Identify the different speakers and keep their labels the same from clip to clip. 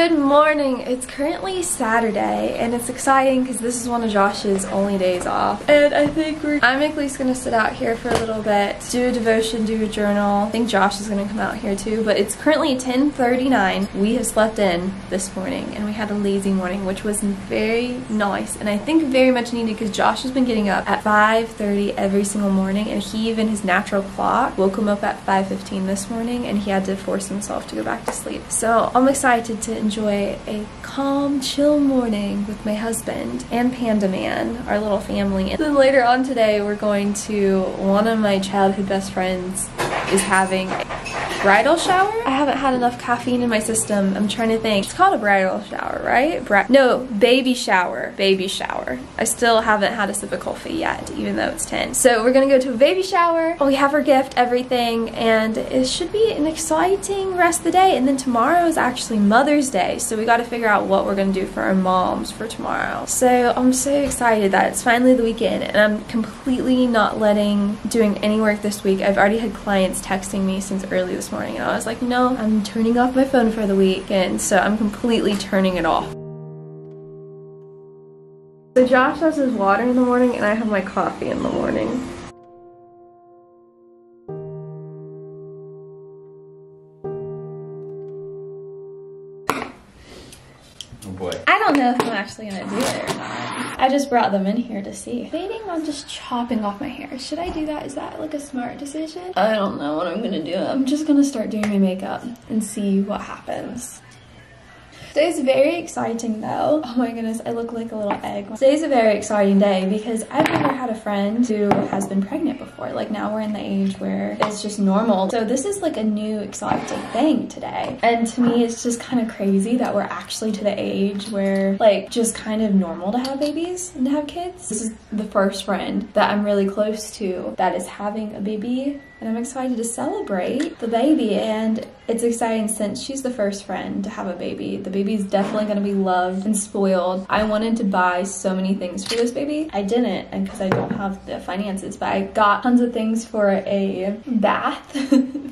Speaker 1: Good morning. It's currently Saturday and it's exciting because this is one of Josh's only days off, and I think I'm at least gonna sit out here for a little bit, do a devotion, do a journal. I think Josh is gonna come out here too, but it's currently 10:39. We have slept in this morning and we had a lazy morning, which was very nice and I think very much needed because Josh has been getting up at 5:30 every single morning, and he, even his natural clock, woke him up at 5:15 this morning and he had to force himself to go back to sleep. So I'm excited to enjoy a calm, chill morning with my husband and Panda Man, our little family. And then later on today, we're going to, one of my childhood best friends is having a bridal shower. I haven't had enough caffeine in my system. I'm trying to think. It's called a bridal shower, right? No, baby shower. Baby shower. I still haven't had a sip of coffee yet, even though it's 10. So we're gonna go to a baby shower. We have her gift, everything, and it should be an exciting rest of the day. And then tomorrow is actually Mother's Day, so we got to figure out what we're gonna do for our moms for tomorrow. So I'm so excited that it's finally the weekend, and I'm completely not doing any work this week. I've already had clients texting me since early this morning, and I was like, no, I'm turning off my phone for the weekend, so I'm completely turning it off. So Josh has his water in the morning, and I have my coffee in the morning.
Speaker 2: Oh boy.
Speaker 1: I don't know if I'm actually gonna do it or not. I just brought them in here to see. Debating on just chopping off my hair. Should I do that? Is that like a smart decision? I don't know what I'm gonna do. I'm just gonna start doing my makeup and see what happens. Today's very exciting though. Oh my goodness, I look like a little egg. Today's a very exciting day because I've never had a friend who has been pregnant before. Like, now we're in the age where it's just normal. So this is like a new exciting thing today. And to me, it's just kind of crazy that we're actually to the age where like just kind of normal to have babies and to have kids. This is the first friend that I'm really close to that is having a baby. And I'm excited to celebrate the baby, and it's exciting since she's the first friend to have a baby. The baby's definitely gonna be loved and spoiled. I wanted to buy so many things for this baby. I didn't, and because I don't have the finances, but I got tons of things for a bath,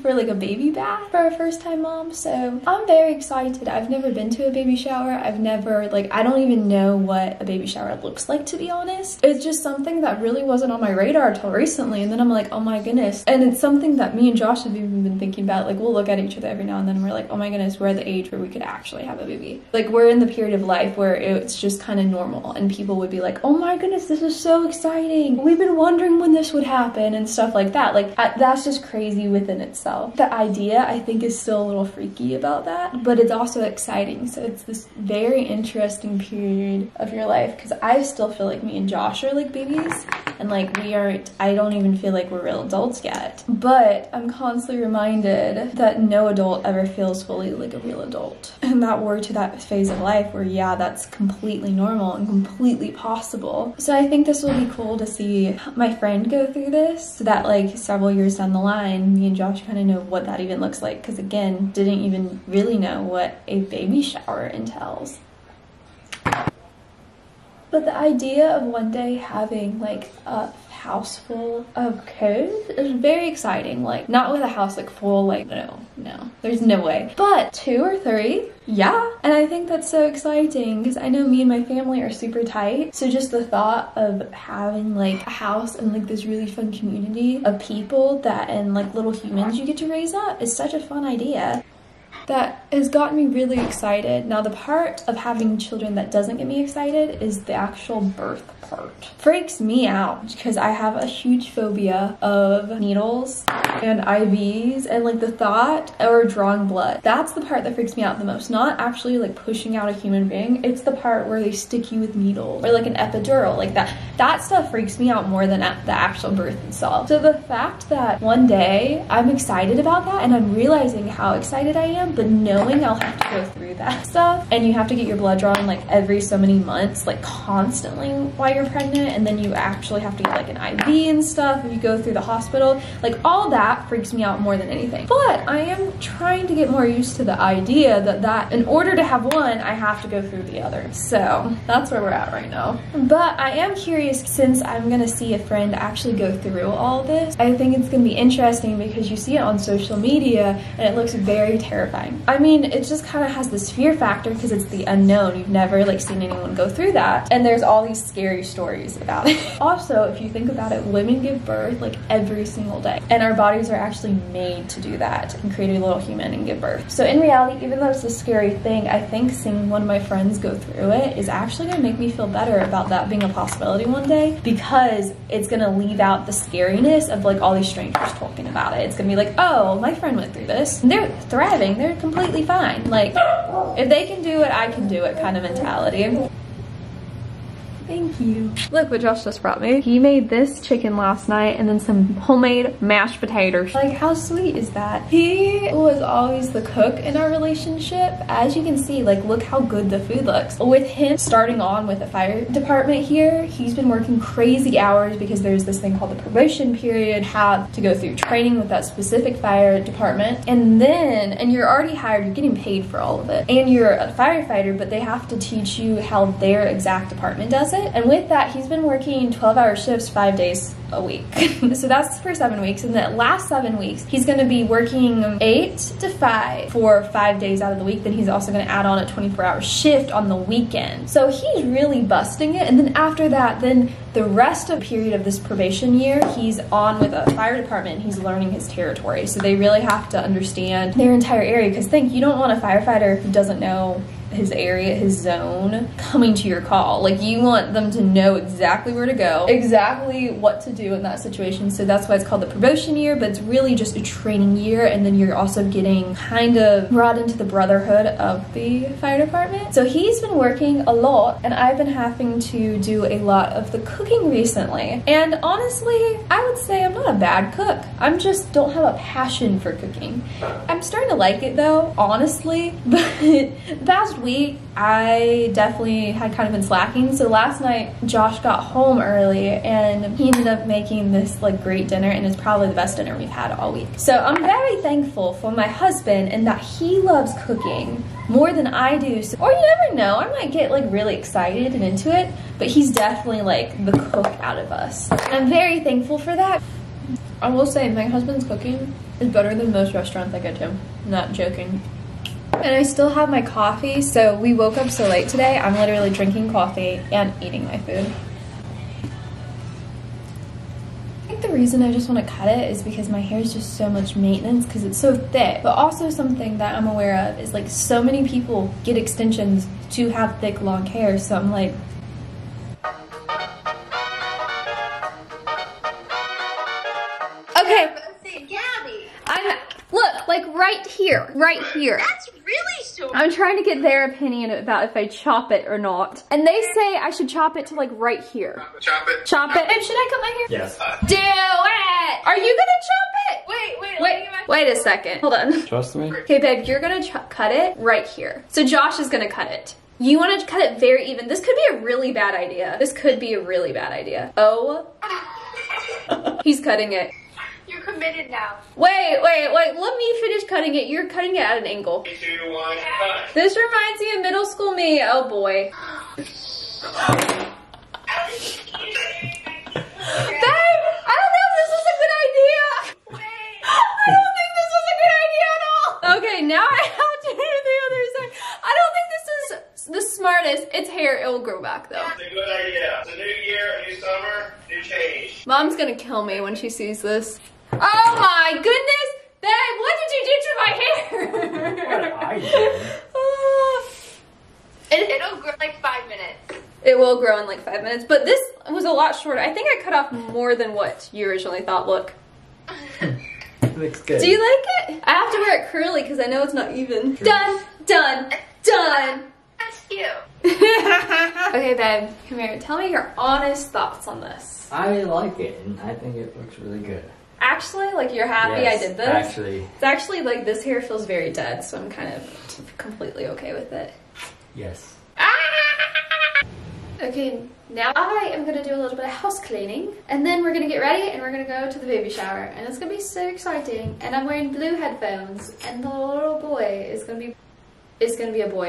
Speaker 1: for like a baby bath for a first time mom. So I'm very excited. I've never been to a baby shower. I've never, like, I don't even know what a baby shower looks like, to be honest. It's just something that really wasn't on my radar until recently, and then I'm like, oh my goodness. And it's something that me and Josh have even been thinking about. Like, we'll look at each other every now and then and we're like, oh my goodness, we're at the age where we could actually have a baby. Like, we're in the period of life where it's just kind of normal, and people would be like, oh my goodness, this is so exciting, we've been wondering when this would happen, and stuff like that. Like, that's just crazy within itself. The idea, I think, is still a little freaky about that, but it's also exciting. So it's this very interesting period of your life, because I still feel like me and Josh are like babies, and like I don't even feel like we're real adults yet. But I'm constantly reminded that no adult ever feels fully like a real adult. And that we're to that phase of life where, yeah, that's completely normal and completely possible. So I think this will be cool to see my friend go through this, so that like several years down the line, me and Josh kind of know what that even looks like. Because again, didn't even really know what a baby shower entails. But the idea of one day having like a house full of kids is very exciting. Like, not with a house like full, like, no, there's no way. But 2 or 3, yeah. And I think that's so exciting because I know me and my family are super tight. So just the thought of having like a house and like this really fun community of people that, and like little humans you get to raise up, is such a fun idea. That has gotten me really excited. Now, the part of having children that doesn't get me excited is the actual birth part. Freaks me out because I have a huge phobia of needles and IVs, and like the thought, or drawing blood. That's the part that freaks me out the most. Not actually like pushing out a human being. It's the part where they stick you with needles or like an epidural, like that. That stuff freaks me out more than the actual birth itself. So the fact that one day I'm excited about that, and I'm realizing how excited I am, but knowing I'll have to go through that stuff, and you have to get your blood drawn like every so many months, like constantly while you're pregnant, and then you actually have to get like an IV and stuff if you go through the hospital. Like, all that freaks me out more than anything. But I am trying to get more used to the idea that in order to have one, I have to go through the other. So that's where we're at right now. But I am curious, since I'm gonna see a friend actually go through all this. I think it's gonna be interesting because you see it on social media and it looks very terrifying. terrifying. I mean, it just kind of has this fear factor because it's the unknown. You've never like seen anyone go through that. And there's all these scary stories about it. Also, if you think about it, women give birth like every single day. And our bodies are actually made to do that and create a little human and give birth. So in reality, even though it's a scary thing, I think seeing one of my friends go through it is actually gonna make me feel better about that being a possibility one day, because it's gonna leave out the scariness of like all these strangers talking about it. It's gonna be like, oh, my friend went through this. And they're thriving, they're completely fine. Like, if they can do it, I can do it kind of mentality. Thank you. Look what Josh just brought me. He made this chicken last night and then some homemade mashed potatoes. Like, how sweet is that? He was always the cook in our relationship. As you can see, like, look how good the food looks. With him starting on with the fire department here, he's been working crazy hours because there's this thing called the probation period, have to go through training with that specific fire department. And then, and you're already hired, you're getting paid for all of it. And you're a firefighter, but they have to teach you how their exact department does it. And with that, he's been working 12-hour shifts 5 days a week. So that's for 7 weeks. And the last 7 weeks, he's going to be working 8 to 5 for 5 days out of the week. Then he's also going to add on a 24-hour shift on the weekend. So he's really busting it. And then after that, then the rest of the period of this probation year, he's on with a fire department and he's learning his territory. So they really have to understand their entire area, because think, you don't want a firefighter who doesn't know his area, his zone, coming to your call. Like, you want them to know exactly where to go, exactly what to do in that situation. So that's why it's called the probation year, but it's really just a training year. And then you're also getting kind of brought into the brotherhood of the fire department. So he's been working a lot and I've been having to do a lot of the cooking recently. And honestly, I would say I'm not a bad cook. I'm just don't have a passion for cooking. I'm starting to like it though, honestly, but the past week I definitely had kind of been slacking. So last night Josh got home early and he ended up making this like great dinner, and it's probably the best dinner we've had all week. So I'm very thankful for my husband and that he loves cooking more than I do. So, or you never know, I might get like really excited and into it, but he's definitely like the cook out of us. And I'm very thankful for that. I will say my husband's cooking is better than most restaurants I go to. I'm not joking. And I still have my coffee, so we woke up so late today. I'm literally drinking coffee and eating my food. I think the reason I just want to cut it is because my hair is just so much maintenance because it's so thick. But also something that I'm aware of is like so many people get extensions to have thick long hair, so I'm like, okay,
Speaker 2: Gabby.
Speaker 1: look, like right here, right here.
Speaker 2: That's really short.
Speaker 1: I'm trying to get their opinion about if I chop it or not. And they say I should chop it to like right here.
Speaker 3: Chop it.
Speaker 1: Chop it. Babe, should I cut my hair?
Speaker 4: Yes.
Speaker 1: Do it! Are you gonna chop it? Wait a second. Hold on.
Speaker 4: Trust me.
Speaker 1: Okay, babe, you're gonna cut it right here. So Josh is gonna cut it. You want to cut it very even. This could be a really bad idea. This could be a really bad idea. Oh. He's cutting it.
Speaker 2: You're committed now.
Speaker 1: Wait, let me finish cutting it. You're cutting it at an angle.
Speaker 3: 3, 2, 1, cut.
Speaker 1: This reminds me of middle school me. Oh boy. Babe, I don't know if this is a good idea. I don't think this is a good idea at all. Okay, now I have to do the other side. I don't think this is the smartest. It's hair, it will grow back though.
Speaker 3: It's a good idea. It's a new year, a new summer, new change.
Speaker 1: Mom's gonna kill me when she sees this. Oh my goodness! Babe, what did you do to my hair?
Speaker 4: What I did.
Speaker 2: It'll grow like 5 minutes.
Speaker 1: It will grow in like 5 minutes, but this was a lot shorter. I think I cut off more than what you originally thought. Look.
Speaker 4: Looks good.
Speaker 1: Do you like it? I have to wear it curly because I know it's not even. Done, done, done.
Speaker 2: That's cute.
Speaker 1: Okay, babe, come here. Tell me your honest thoughts on this.
Speaker 4: I like it, and I think it looks really good.
Speaker 1: Actually, like you're happy
Speaker 4: Yes,
Speaker 1: I did this?
Speaker 4: actually.
Speaker 1: It's actually like this hair feels very dead, so I'm kind of completely okay with it.
Speaker 4: Yes.
Speaker 1: Okay, now I am gonna do a little bit of house cleaning, and then we're gonna get ready and we're gonna go to the baby shower, and it's gonna be so exciting. And I'm wearing blue headphones, and the little boy is gonna be a boy.